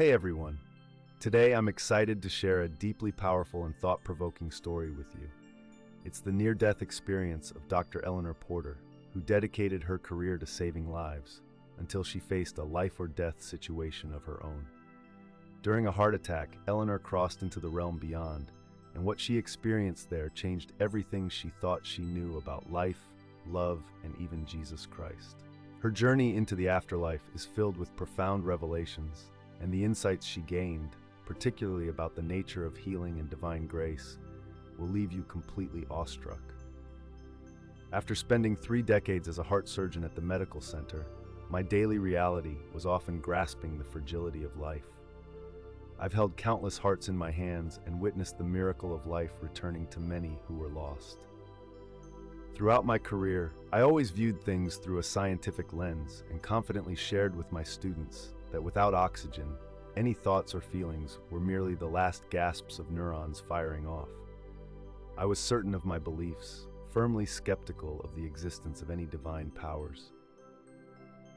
Hey everyone! Today I'm excited to share a deeply powerful and thought-provoking story with you. It's the near-death experience of Dr. Eleanor Porter, who dedicated her career to saving lives until she faced a life-or-death situation of her own. During a heart attack, Eleanor crossed into the realm beyond, and what she experienced there changed everything she thought she knew about life, love, and even Jesus Christ. Her journey into the afterlife is filled with profound revelations, and the insights she gained, particularly about the nature of healing and divine grace, will leave you completely awestruck. After spending 3 decades as a heart surgeon at the medical center, my daily reality was often grasping the fragility of life. I've held countless hearts in my hands and witnessed the miracle of life returning to many who were lost. Throughout my career, I always viewed things through a scientific lens and confidently shared with my students that without oxygen, any thoughts or feelings were merely the last gasps of neurons firing off. I was certain of my beliefs, firmly skeptical of the existence of any divine powers.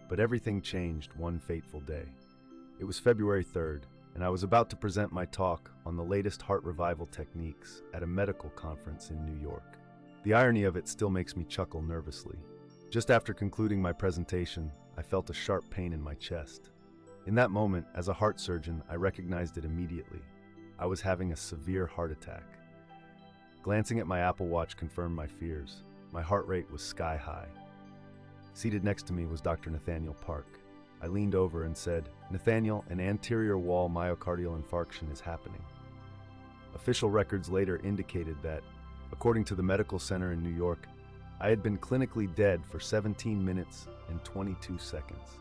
But everything changed one fateful day. It was February 3rd, and I was about to present my talk on the latest heart revival techniques at a medical conference in New York. The irony of it still makes me chuckle nervously. Just after concluding my presentation, I felt a sharp pain in my chest. In that moment, as a heart surgeon, I recognized it immediately. I was having a severe heart attack. Glancing at my Apple Watch confirmed my fears. My heart rate was sky high. Seated next to me was Dr. Nathaniel Park. I leaned over and said, "Nathaniel, an anterior wall myocardial infarction is happening." Official records later indicated that, according to the medical center in New York, I had been clinically dead for 17 minutes and 22 seconds.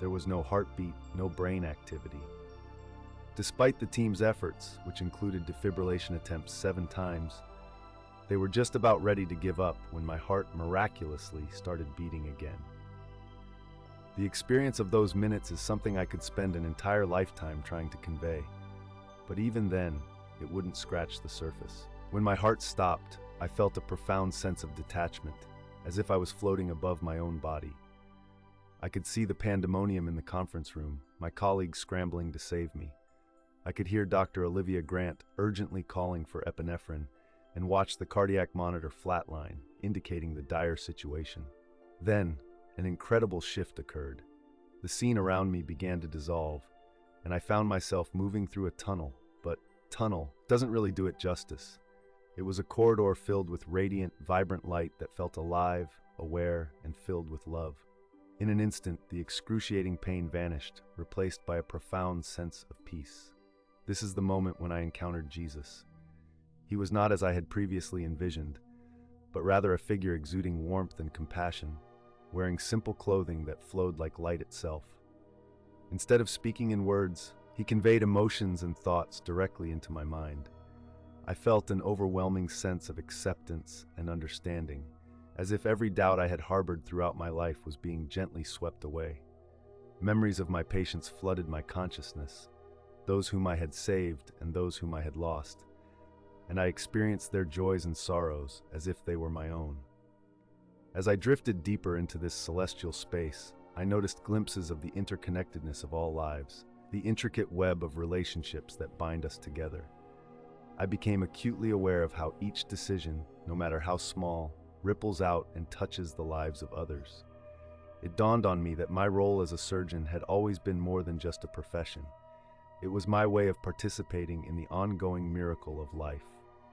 There was no heartbeat, no brain activity. Despite the team's efforts, which included defibrillation attempts 7 times, they were just about ready to give up when my heart miraculously started beating again. The experience of those minutes is something I could spend an entire lifetime trying to convey. But even then, it wouldn't scratch the surface. When my heart stopped, I felt a profound sense of detachment, as if I was floating above my own body. I could see the pandemonium in the conference room, my colleagues scrambling to save me. I could hear Dr. Olivia Grant urgently calling for epinephrine and watch the cardiac monitor flatline, indicating the dire situation. Then, an incredible shift occurred. The scene around me began to dissolve, and I found myself moving through a tunnel, but tunnel doesn't really do it justice. It was a corridor filled with radiant, vibrant light that felt alive, aware, and filled with love. In an instant, the excruciating pain vanished, replaced by a profound sense of peace. This is the moment when I encountered Jesus. He was not as I had previously envisioned, but rather a figure exuding warmth and compassion, wearing simple clothing that flowed like light itself. Instead of speaking in words, he conveyed emotions and thoughts directly into my mind. I felt an overwhelming sense of acceptance and understanding, as if every doubt I had harbored throughout my life was being gently swept away. Memories of my patients flooded my consciousness, those whom I had saved and those whom I had lost, and I experienced their joys and sorrows as if they were my own. As I drifted deeper into this celestial space, I noticed glimpses of the interconnectedness of all lives, the intricate web of relationships that bind us together. I became acutely aware of how each decision, no matter how small, ripples out and touches the lives of others. It dawned on me that my role as a surgeon had always been more than just a profession. It was my way of participating in the ongoing miracle of life,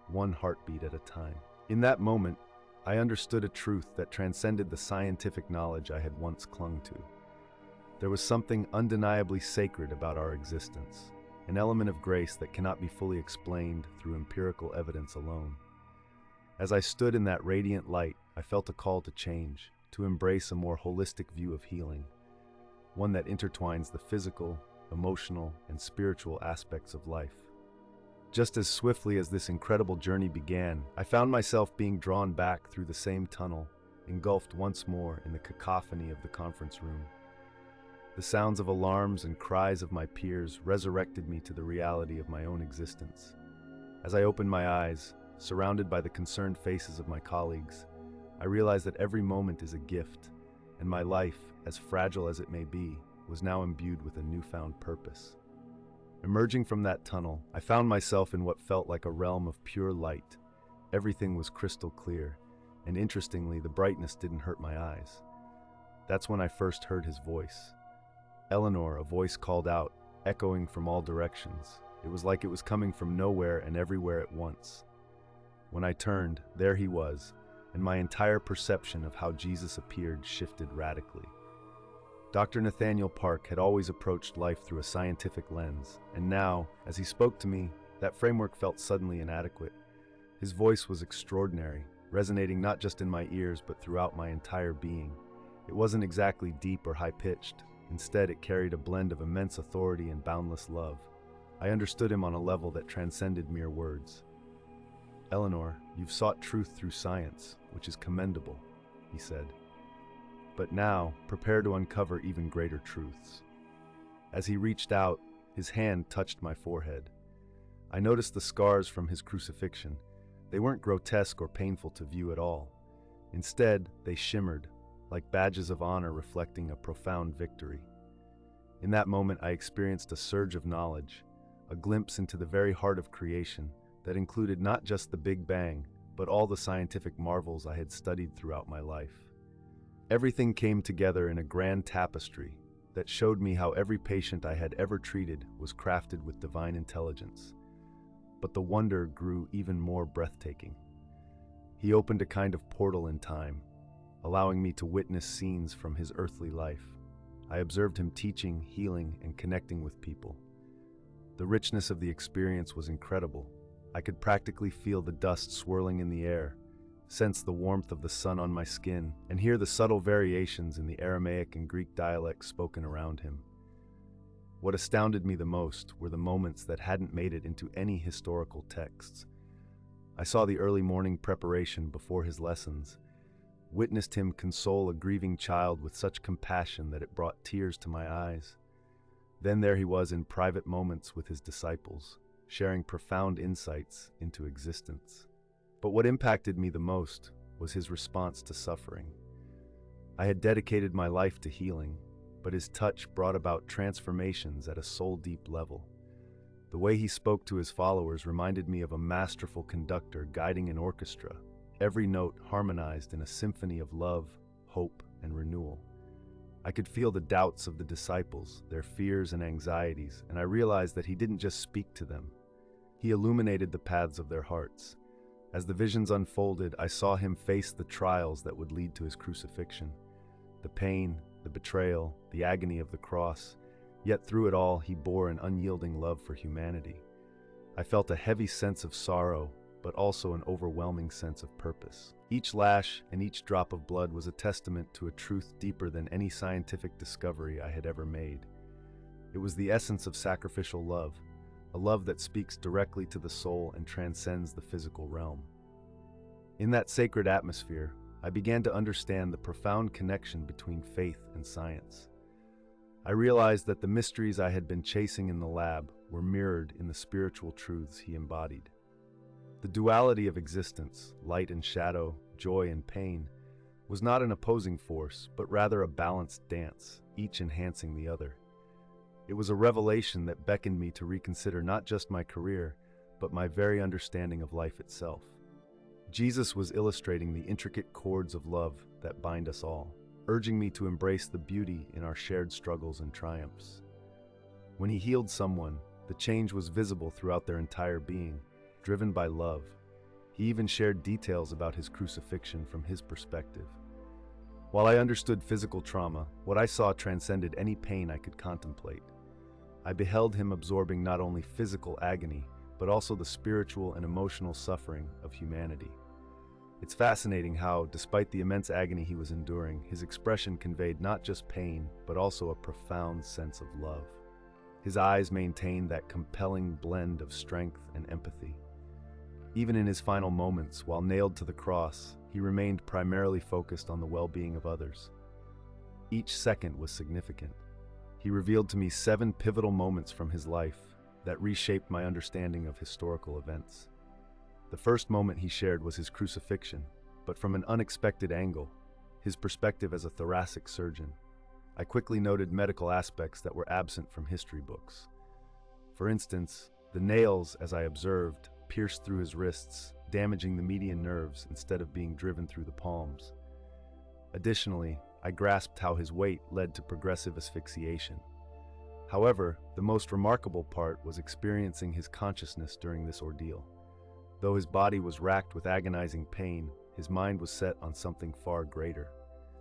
one heartbeat at a time. In that moment, I understood a truth that transcended the scientific knowledge I had once clung to. There was something undeniably sacred about our existence, an element of grace that cannot be fully explained through empirical evidence alone. As I stood in that radiant light, I felt a call to change, to embrace a more holistic view of healing, one that intertwines the physical, emotional, and spiritual aspects of life. Just as swiftly as this incredible journey began, I found myself being drawn back through the same tunnel, engulfed once more in the cacophony of the conference room. The sounds of alarms and cries of my peers resurrected me to the reality of my own existence. As I opened my eyes, surrounded by the concerned faces of my colleagues, I realized that every moment is a gift, and my life, as fragile as it may be, was now imbued with a newfound purpose. Emerging from that tunnel, I found myself in what felt like a realm of pure light. Everything was crystal clear, and interestingly, the brightness didn't hurt my eyes. That's when I first heard his voice. Eleanor, a voice called out, echoing from all directions. It was like it was coming from nowhere and everywhere at once. When I turned, there he was, and my entire perception of how Jesus appeared shifted radically. Dr. Nathaniel Park had always approached life through a scientific lens, and now, as he spoke to me, that framework felt suddenly inadequate. His voice was extraordinary, resonating not just in my ears but throughout my entire being. It wasn't exactly deep or high-pitched. Instead, it carried a blend of immense authority and boundless love. I understood him on a level that transcended mere words. "Eleanor, you've sought truth through science, which is commendable," he said. "But now, prepare to uncover even greater truths." As he reached out, his hand touched my forehead. I noticed the scars from his crucifixion. They weren't grotesque or painful to view at all. Instead, they shimmered, like badges of honor reflecting a profound victory. In that moment, I experienced a surge of knowledge, a glimpse into the very heart of creation that included not just the Big Bang, but all the scientific marvels I had studied throughout my life. Everything came together in a grand tapestry that showed me how every patient I had ever treated was crafted with divine intelligence. But the wonder grew even more breathtaking. He opened a kind of portal in time, allowing me to witness scenes from his earthly life. I observed him teaching, healing, and connecting with people. The richness of the experience was incredible. I could practically feel the dust swirling in the air, sense the warmth of the sun on my skin, and hear the subtle variations in the Aramaic and Greek dialects spoken around him. What astounded me the most were the moments that hadn't made it into any historical texts. I saw the early morning preparation before his lessons, witnessed him console a grieving child with such compassion that it brought tears to my eyes. Then there he was in private moments with his disciples, sharing profound insights into existence. But what impacted me the most was his response to suffering. I had dedicated my life to healing, but his touch brought about transformations at a soul-deep level. The way he spoke to his followers reminded me of a masterful conductor guiding an orchestra, every note harmonized in a symphony of love, hope, and renewal. I could feel the doubts of the disciples, their fears and anxieties, and I realized that he didn't just speak to them. He illuminated the paths of their hearts. As the visions unfolded, I saw him face the trials that would lead to his crucifixion. The pain, the betrayal, the agony of the cross. Yet through it all, he bore an unyielding love for humanity. I felt a heavy sense of sorrow, but also an overwhelming sense of purpose. Each lash and each drop of blood was a testament to a truth deeper than any scientific discovery I had ever made. It was the essence of sacrificial love, a love that speaks directly to the soul and transcends the physical realm. In that sacred atmosphere, I began to understand the profound connection between faith and science. I realized that the mysteries I had been chasing in the lab were mirrored in the spiritual truths he embodied. The duality of existence, light and shadow, joy and pain, was not an opposing force, but rather a balanced dance, each enhancing the other. It was a revelation that beckoned me to reconsider not just my career, but my very understanding of life itself. Jesus was illustrating the intricate chords of love that bind us all, urging me to embrace the beauty in our shared struggles and triumphs. When he healed someone, the change was visible throughout their entire being, driven by love. He even shared details about his crucifixion from his perspective. While I understood physical trauma, what I saw transcended any pain I could contemplate. I beheld him absorbing not only physical agony, but also the spiritual and emotional suffering of humanity. It's fascinating how, despite the immense agony he was enduring, his expression conveyed not just pain, but also a profound sense of love. His eyes maintained that compelling blend of strength and empathy. Even in his final moments, while nailed to the cross, he remained primarily focused on the well-being of others. Each second was significant. He revealed to me 7 pivotal moments from his life that reshaped my understanding of historical events. The first moment he shared was his crucifixion, but from an unexpected angle, his perspective as a thoracic surgeon. I quickly noted medical aspects that were absent from history books. For instance, the nails, as I observed, pierced through his wrists, damaging the median nerves instead of being driven through the palms. Additionally, I grasped how his weight led to progressive asphyxiation. However, the most remarkable part was experiencing his consciousness during this ordeal. Though his body was racked with agonizing pain, his mind was set on something far greater.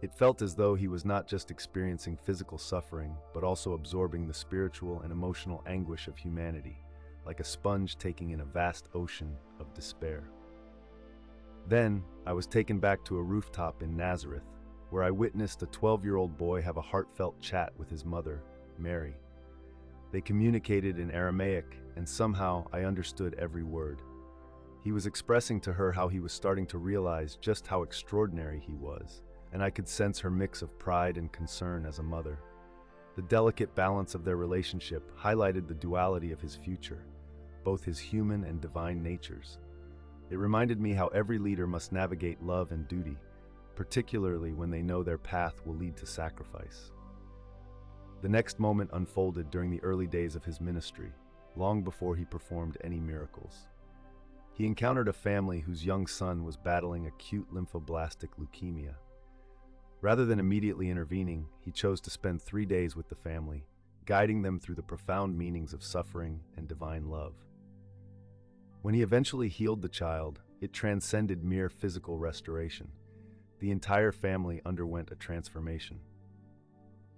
It felt as though he was not just experiencing physical suffering, but also absorbing the spiritual and emotional anguish of humanity, like a sponge taking in a vast ocean of despair. Then, I was taken back to a rooftop in Nazareth, where I witnessed a 12-year-old boy have a heartfelt chat with his mother, Mary. They communicated in Aramaic, and somehow I understood every word. He was expressing to her how he was starting to realize just how extraordinary he was, and I could sense her mix of pride and concern as a mother. The delicate balance of their relationship highlighted the duality of his future, both his human and divine natures. It reminded me how every leader must navigate love and duty, particularly when they know their path will lead to sacrifice. The next moment unfolded during the early days of his ministry, long before he performed any miracles. He encountered a family whose young son was battling acute lymphoblastic leukemia. Rather than immediately intervening, he chose to spend 3 days with the family, guiding them through the profound meanings of suffering and divine love. When he eventually healed the child, it transcended mere physical restoration. The entire family underwent a transformation.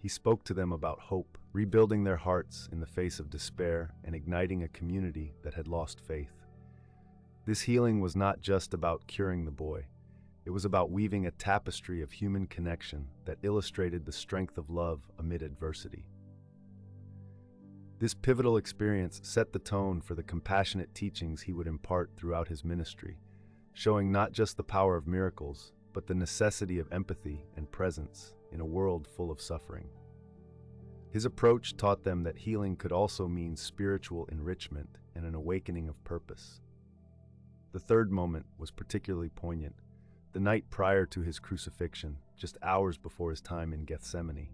He spoke to them about hope, rebuilding their hearts in the face of despair and igniting a community that had lost faith. This healing was not just about curing the boy. It was about weaving a tapestry of human connection that illustrated the strength of love amid adversity. This pivotal experience set the tone for the compassionate teachings he would impart throughout his ministry, showing not just the power of miracles, but the necessity of empathy and presence in a world full of suffering. His approach taught them that healing could also mean spiritual enrichment and an awakening of purpose. The third moment was particularly poignant, the night prior to his crucifixion, just hours before his time in Gethsemane.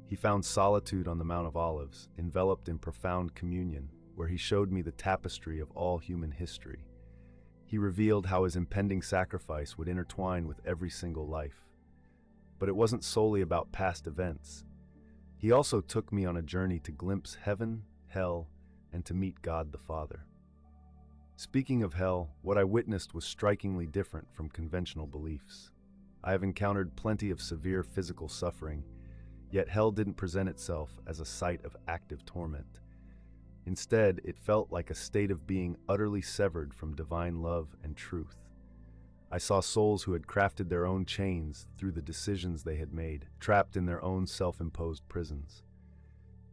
He found solitude on the Mount of Olives, enveloped in profound communion, where he showed me the tapestry of all human history. He revealed how his impending sacrifice would intertwine with every single life. But it wasn't solely about past events. He also took me on a journey to glimpse heaven, hell, and to meet God the Father. Speaking of hell, what I witnessed was strikingly different from conventional beliefs. I have encountered plenty of severe physical suffering, yet hell didn't present itself as a site of active torment. Instead, it felt like a state of being utterly severed from divine love and truth. I saw souls who had crafted their own chains through the decisions they had made, trapped in their own self-imposed prisons.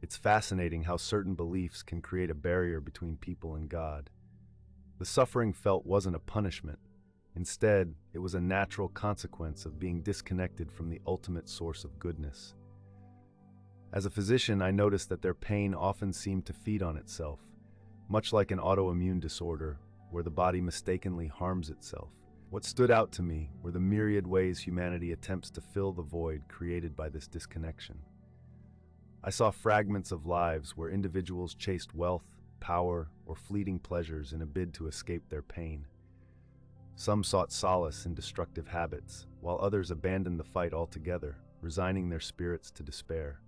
It's fascinating how certain beliefs can create a barrier between people and God. The suffering felt wasn't a punishment. Instead, it was a natural consequence of being disconnected from the ultimate source of goodness. As a physician, I noticed that their pain often seemed to feed on itself, much like an autoimmune disorder where the body mistakenly harms itself. What stood out to me were the myriad ways humanity attempts to fill the void created by this disconnection. I saw fragments of lives where individuals chased wealth, power, or fleeting pleasures in a bid to escape their pain. Some sought solace in destructive habits, while others abandoned the fight altogether, resigning their spirits to despair.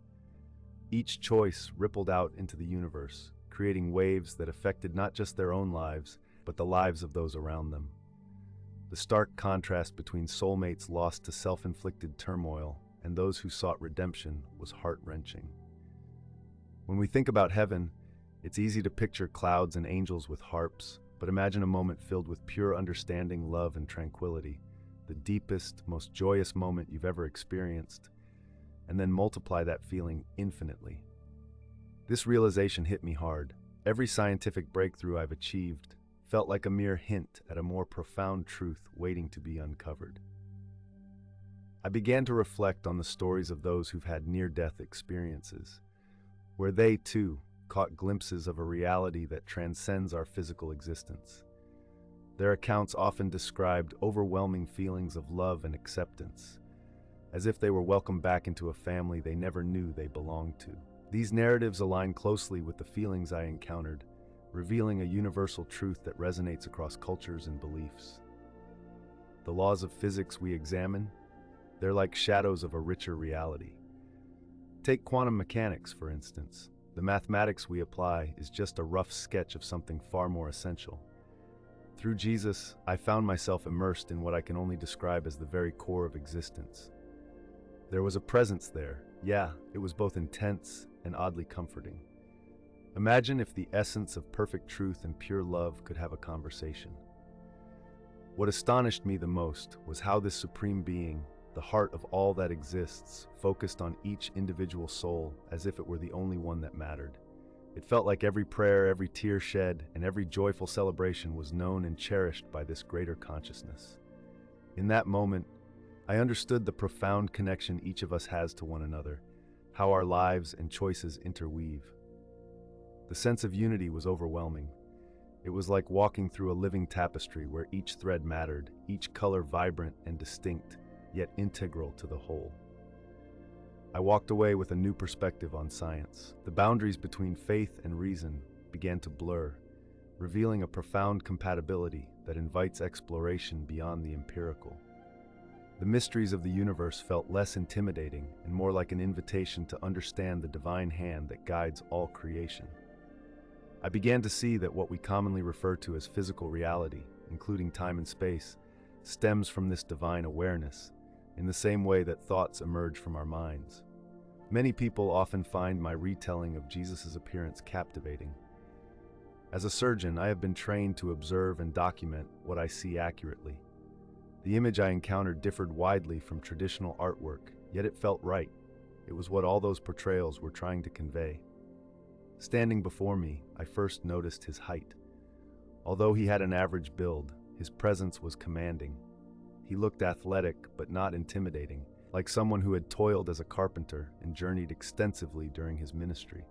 Each choice rippled out into the universe, creating waves that affected not just their own lives, but the lives of those around them. The stark contrast between soulmates lost to self-inflicted turmoil and those who sought redemption was heart-wrenching. When we think about heaven, it's easy to picture clouds and angels with harps, but imagine a moment filled with pure understanding, love, and tranquility, the deepest, most joyous moment you've ever experienced, and then multiply that feeling infinitely. This realization hit me hard. Every scientific breakthrough I've achieved felt like a mere hint at a more profound truth waiting to be uncovered. I began to reflect on the stories of those who've had near-death experiences, where they, too, caught glimpses of a reality that transcends our physical existence. Their accounts often described overwhelming feelings of love and acceptance, as if they were welcomed back into a family they never knew they belonged to. These narratives align closely with the feelings I encountered, revealing a universal truth that resonates across cultures and beliefs. The laws of physics we examine, they're like shadows of a richer reality. Take quantum mechanics, for instance. The mathematics we apply is just a rough sketch of something far more essential. Through Jesus, I found myself immersed in what I can only describe as the very core of existence. There was a presence there. Yeah, it was both intense and oddly comforting. Imagine if the essence of perfect truth and pure love could have a conversation. What astonished me the most was how this supreme being, the heart of all that exists, focused on each individual soul as if it were the only one that mattered. It felt like every prayer, every tear shed, and every joyful celebration was known and cherished by this greater consciousness. In that moment, I understood the profound connection each of us has to one another, how our lives and choices interweave. The sense of unity was overwhelming. It was like walking through a living tapestry where each thread mattered, each color vibrant and distinct, yet integral to the whole. I walked away with a new perspective on science. The boundaries between faith and reason began to blur, revealing a profound compatibility that invites exploration beyond the empirical. The mysteries of the universe felt less intimidating and more like an invitation to understand the divine hand that guides all creation. I began to see that what we commonly refer to as physical reality, including time and space, stems from this divine awareness, in the same way that thoughts emerge from our minds. Many people often find my retelling of Jesus' appearance captivating. As a surgeon, I have been trained to observe and document what I see accurately. The image I encountered differed widely from traditional artwork, yet it felt right. It was what all those portrayals were trying to convey. Standing before me, I first noticed his height. Although he had an average build, his presence was commanding. He looked athletic but not intimidating, like someone who had toiled as a carpenter and journeyed extensively during his ministry.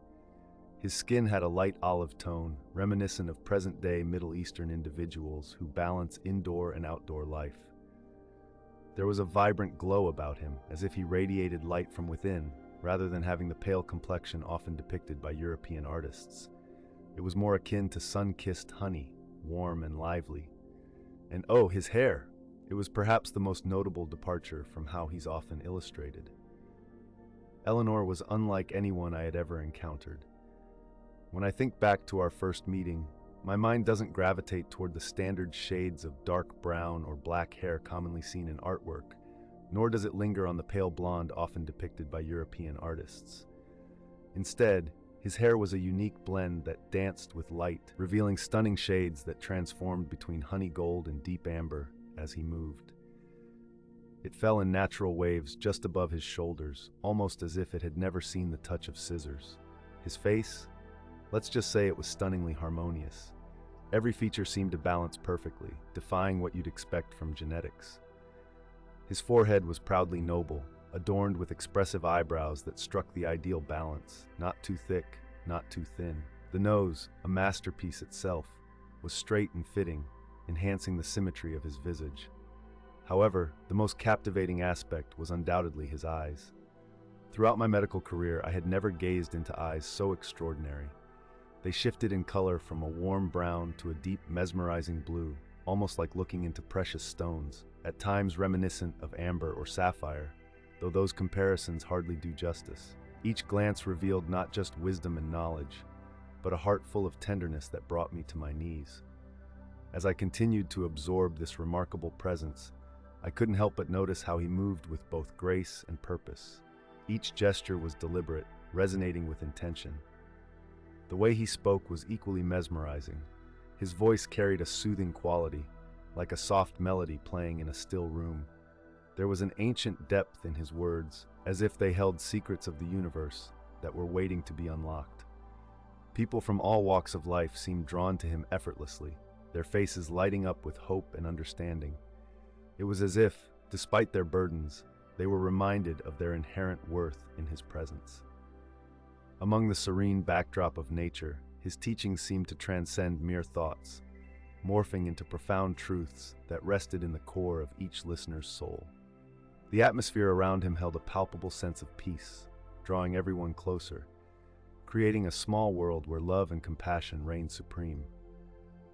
His skin had a light olive tone, reminiscent of present-day Middle Eastern individuals who balance indoor and outdoor life. There was a vibrant glow about him, as if he radiated light from within, rather than having the pale complexion often depicted by European artists. It was more akin to sun-kissed honey, warm and lively. And oh, his hair! It was perhaps the most notable departure from how he's often illustrated. Eleanor was unlike anyone I had ever encountered. When I think back to our first meeting, my mind doesn't gravitate toward the standard shades of dark brown or black hair commonly seen in artwork, nor does it linger on the pale blonde often depicted by European artists. Instead, his hair was a unique blend that danced with light, revealing stunning shades that transformed between honey gold and deep amber as he moved. It fell in natural waves just above his shoulders, almost as if it had never seen the touch of scissors. His face? Let's just say it was stunningly harmonious. Every feature seemed to balance perfectly, defying what you'd expect from genetics. His forehead was proudly noble, adorned with expressive eyebrows that struck the ideal balance, not too thick, not too thin. The nose, a masterpiece itself, was straight and fitting, enhancing the symmetry of his visage. However, the most captivating aspect was undoubtedly his eyes. Throughout my medical career, I had never gazed into eyes so extraordinary. They shifted in color from a warm brown to a deep, mesmerizing blue, almost like looking into precious stones, at times reminiscent of amber or sapphire, though those comparisons hardly do justice. Each glance revealed not just wisdom and knowledge, but a heart full of tenderness that brought me to my knees. As I continued to absorb this remarkable presence, I couldn't help but notice how he moved with both grace and purpose. Each gesture was deliberate, resonating with intention. The way he spoke was equally mesmerizing. His voice carried a soothing quality, like a soft melody playing in a still room. There was an ancient depth in his words, as if they held secrets of the universe that were waiting to be unlocked. People from all walks of life seemed drawn to him effortlessly, their faces lighting up with hope and understanding. It was as if, despite their burdens, they were reminded of their inherent worth in his presence. Among the serene backdrop of nature, his teachings seemed to transcend mere thoughts, morphing into profound truths that rested in the core of each listener's soul. The atmosphere around him held a palpable sense of peace, drawing everyone closer. creating a small world where love and compassion reign supreme.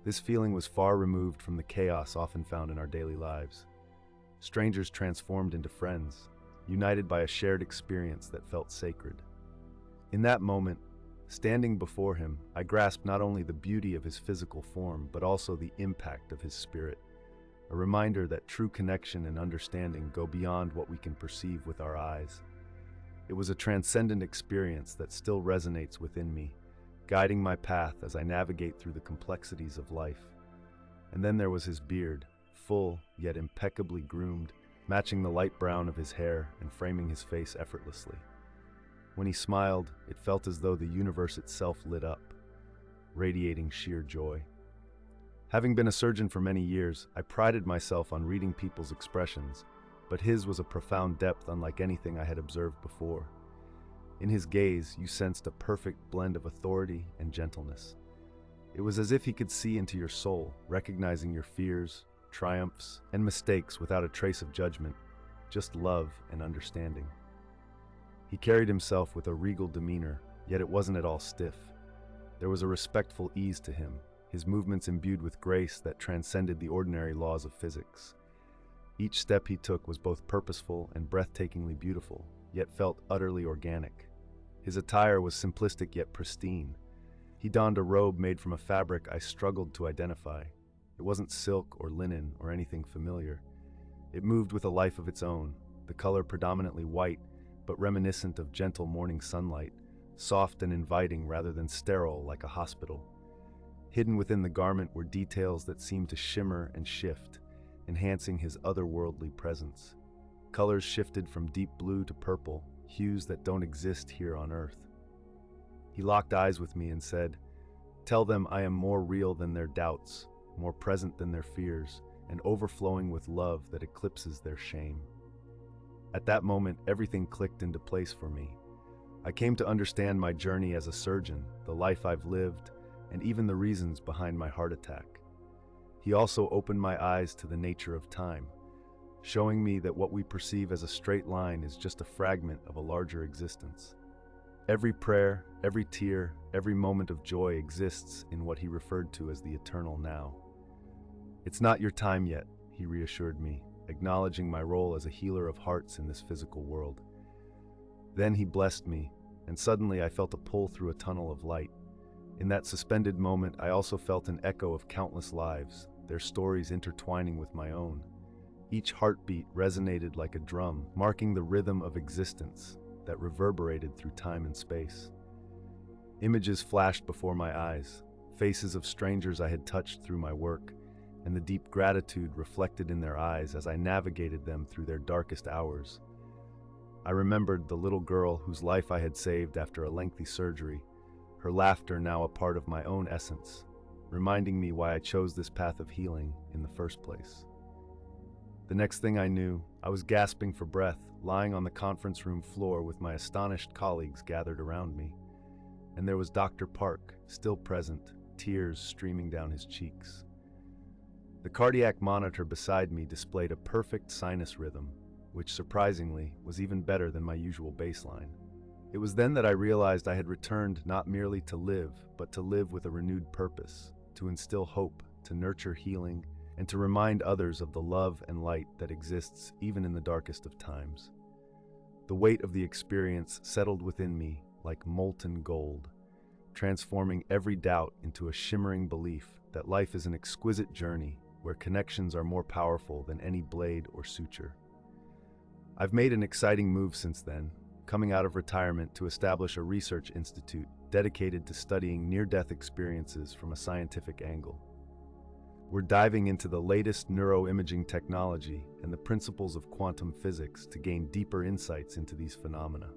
This feeling was far removed from the chaos often found in our daily lives. Strangers transformed into friends, united by a shared experience that felt sacred. In that moment, standing before him, I grasped not only the beauty of his physical form, but also the impact of his spirit, a reminder that true connection and understanding go beyond what we can perceive with our eyes. It was a transcendent experience that still resonates within me, guiding my path as I navigate through the complexities of life. And then there was his beard, full yet impeccably groomed, matching the light brown of his hair and framing his face effortlessly. When he smiled, it felt as though the universe itself lit up, radiating sheer joy. Having been a surgeon for many years, I prided myself on reading people's expressions, but his was a profound depth unlike anything I had observed before. In his gaze, you sensed a perfect blend of authority and gentleness. It was as if he could see into your soul, recognizing your fears, triumphs, and mistakes without a trace of judgment, just love and understanding. He carried himself with a regal demeanor, yet it wasn't at all stiff. There was a respectful ease to him, his movements imbued with grace that transcended the ordinary laws of physics. Each step he took was both purposeful and breathtakingly beautiful, yet felt utterly organic. His attire was simplistic yet pristine. He donned a robe made from a fabric I struggled to identify. It wasn't silk or linen or anything familiar. It moved with a life of its own, the color predominantly white, but reminiscent of gentle morning sunlight, soft and inviting rather than sterile like a hospital. Hidden within the garment were details that seemed to shimmer and shift, enhancing his otherworldly presence. Colors shifted from deep blue to purple, hues that don't exist here on Earth. He locked eyes with me and said, "Tell them I am more real than their doubts, more present than their fears, and overflowing with love that eclipses their shame." At that moment, everything clicked into place for me. I came to understand my journey as a surgeon, the life I've lived, and even the reasons behind my heart attack. He also opened my eyes to the nature of time, showing me that what we perceive as a straight line is just a fragment of a larger existence. Every prayer, every tear, every moment of joy exists in what he referred to as the eternal now. "It's not your time yet," he reassured me, acknowledging my role as a healer of hearts in this physical world. Then he blessed me, and suddenly I felt a pull through a tunnel of light. In that suspended moment, I also felt an echo of countless lives, their stories intertwining with my own. Each heartbeat resonated like a drum, marking the rhythm of existence that reverberated through time and space. Images flashed before my eyes, faces of strangers I had touched through my work, and the deep gratitude reflected in their eyes as I navigated them through their darkest hours. I remembered the little girl whose life I had saved after a lengthy surgery, her laughter now a part of my own essence, reminding me why I chose this path of healing in the first place. The next thing I knew, I was gasping for breath, lying on the conference room floor with my astonished colleagues gathered around me. And there was Dr. Park, still present, tears streaming down his cheeks. The cardiac monitor beside me displayed a perfect sinus rhythm, which surprisingly was even better than my usual baseline. It was then that I realized I had returned not merely to live, but to live with a renewed purpose, to instill hope, to nurture healing, and to remind others of the love and light that exists even in the darkest of times. The weight of the experience settled within me like molten gold, transforming every doubt into a shimmering belief that life is an exquisite journey where connections are more powerful than any blade or suture. I've made an exciting move since then, coming out of retirement to establish a research institute dedicated to studying near-death experiences from a scientific angle. We're diving into the latest neuroimaging technology and the principles of quantum physics to gain deeper insights into these phenomena.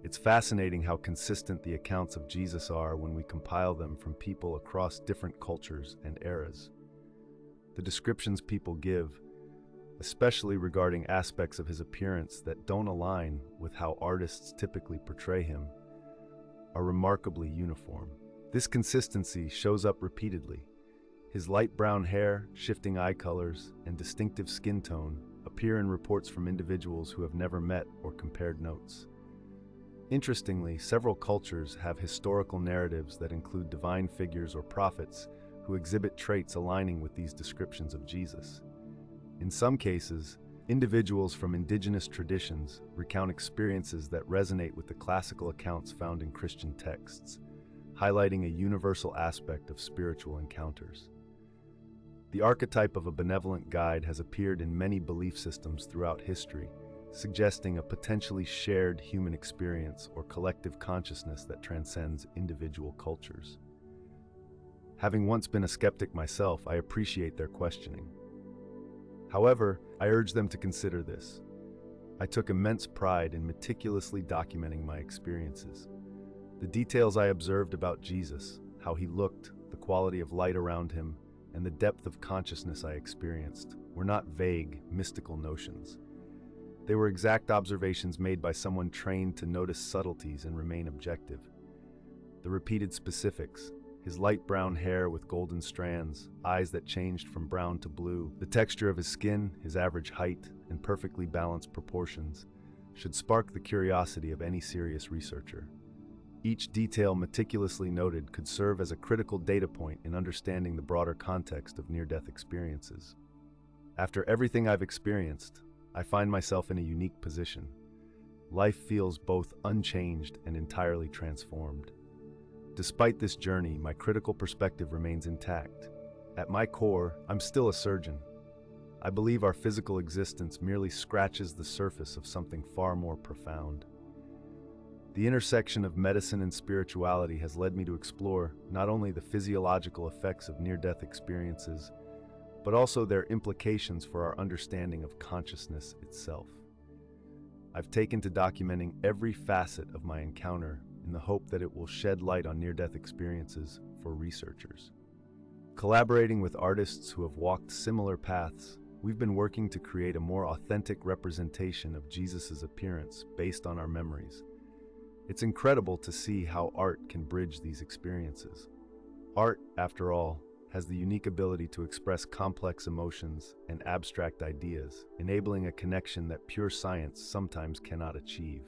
It's fascinating how consistent the accounts of Jesus are when we compile them from people across different cultures and eras. The descriptions people give, especially regarding aspects of his appearance that don't align with how artists typically portray him, are remarkably uniform. This consistency shows up repeatedly. His light brown hair, shifting eye colors, and distinctive skin tone appear in reports from individuals who have never met or compared notes. Interestingly, several cultures have historical narratives that include divine figures or prophets who exhibit traits aligning with these descriptions of Jesus. In some cases, individuals from indigenous traditions recount experiences that resonate with the classical accounts found in Christian texts, highlighting a universal aspect of spiritual encounters. The archetype of a benevolent guide has appeared in many belief systems throughout history, suggesting a potentially shared human experience or collective consciousness that transcends individual cultures. Having once been a skeptic myself, I appreciate their questioning. However, I urge them to consider this. I took immense pride in meticulously documenting my experiences. The details I observed about Jesus, how he looked, the quality of light around him, and the depth of consciousness I experienced, were not vague, mystical notions. They were exact observations made by someone trained to notice subtleties and remain objective. The repeated specifics, his light brown hair with golden strands, eyes that changed from brown to blue, the texture of his skin, his average height, and perfectly balanced proportions, should spark the curiosity of any serious researcher. Each detail meticulously noted could serve as a critical data point in understanding the broader context of near-death experiences. After everything I've experienced, I find myself in a unique position. Life feels both unchanged and entirely transformed. Despite this journey, my critical perspective remains intact. At my core, I'm still a surgeon. I believe our physical existence merely scratches the surface of something far more profound. The intersection of medicine and spirituality has led me to explore not only the physiological effects of near-death experiences, but also their implications for our understanding of consciousness itself. I've taken to documenting every facet of my encounter in the hope that it will shed light on near-death experiences for researchers. Collaborating with artists who have walked similar paths, we've been working to create a more authentic representation of Jesus' appearance based on our memories. It's incredible to see how art can bridge these experiences. Art, after all, has the unique ability to express complex emotions and abstract ideas, enabling a connection that pure science sometimes cannot achieve.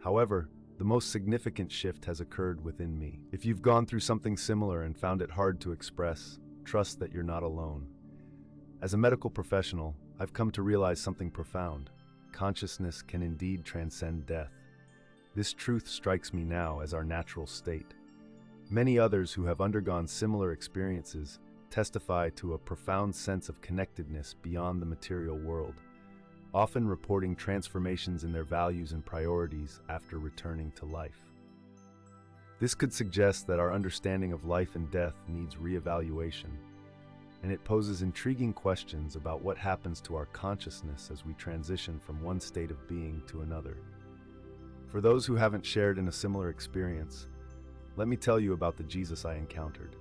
However, the most significant shift has occurred within me. If you've gone through something similar and found it hard to express, trust that you're not alone. As a medical professional, I've come to realize something profound. Consciousness can indeed transcend death. This truth strikes me now as our natural state. Many others who have undergone similar experiences testify to a profound sense of connectedness beyond the material world, often reporting transformations in their values and priorities after returning to life. This could suggest that our understanding of life and death needs reevaluation, and it poses intriguing questions about what happens to our consciousness as we transition from one state of being to another. For those who haven't shared in a similar experience, let me tell you about the Jesus I encountered.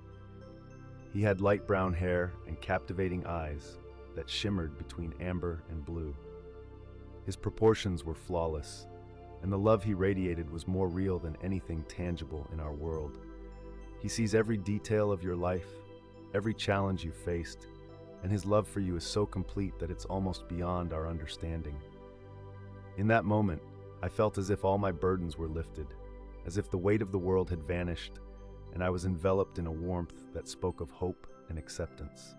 He had light brown hair and captivating eyes that shimmered between amber and blue. His proportions were flawless, and the love he radiated was more real than anything tangible in our world. He sees every detail of your life, every challenge you faced, and his love for you is so complete that it's almost beyond our understanding. In that moment, I felt as if all my burdens were lifted, as if the weight of the world had vanished, and I was enveloped in a warmth that spoke of hope and acceptance.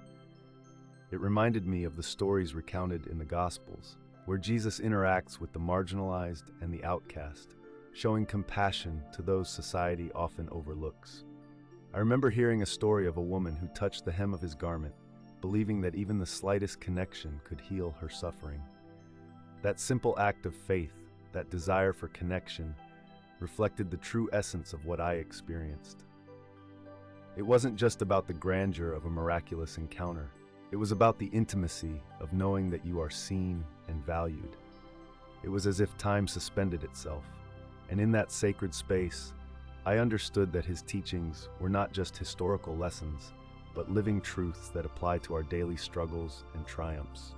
It reminded me of the stories recounted in the Gospels, where Jesus interacts with the marginalized and the outcast, showing compassion to those society often overlooks. I remember hearing a story of a woman who touched the hem of his garment, believing that even the slightest connection could heal her suffering. That simple act of faith, that desire for connection, reflected the true essence of what I experienced. It wasn't just about the grandeur of a miraculous encounter. It was about the intimacy of knowing that you are seen and valued. It was as if time suspended itself, and in that sacred space, I understood that his teachings were not just historical lessons, but living truths that apply to our daily struggles and triumphs.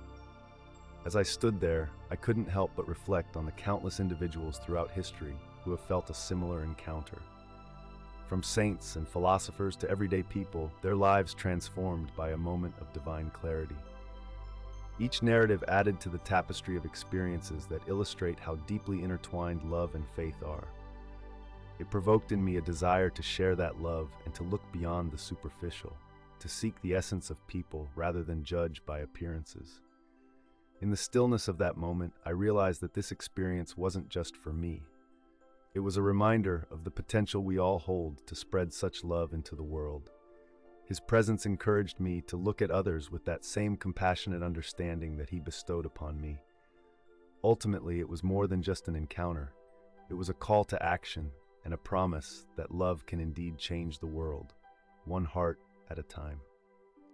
As I stood there, I couldn't help but reflect on the countless individuals throughout history who have felt a similar encounter. From saints and philosophers to everyday people, their lives transformed by a moment of divine clarity. Each narrative added to the tapestry of experiences that illustrate how deeply intertwined love and faith are. It provoked in me a desire to share that love and to look beyond the superficial, to seek the essence of people rather than judge by appearances. In the stillness of that moment, I realized that this experience wasn't just for me. It was a reminder of the potential we all hold to spread such love into the world. His presence encouraged me to look at others with that same compassionate understanding that he bestowed upon me. Ultimately, it was more than just an encounter. It was a call to action and a promise that love can indeed change the world, one heart at a time.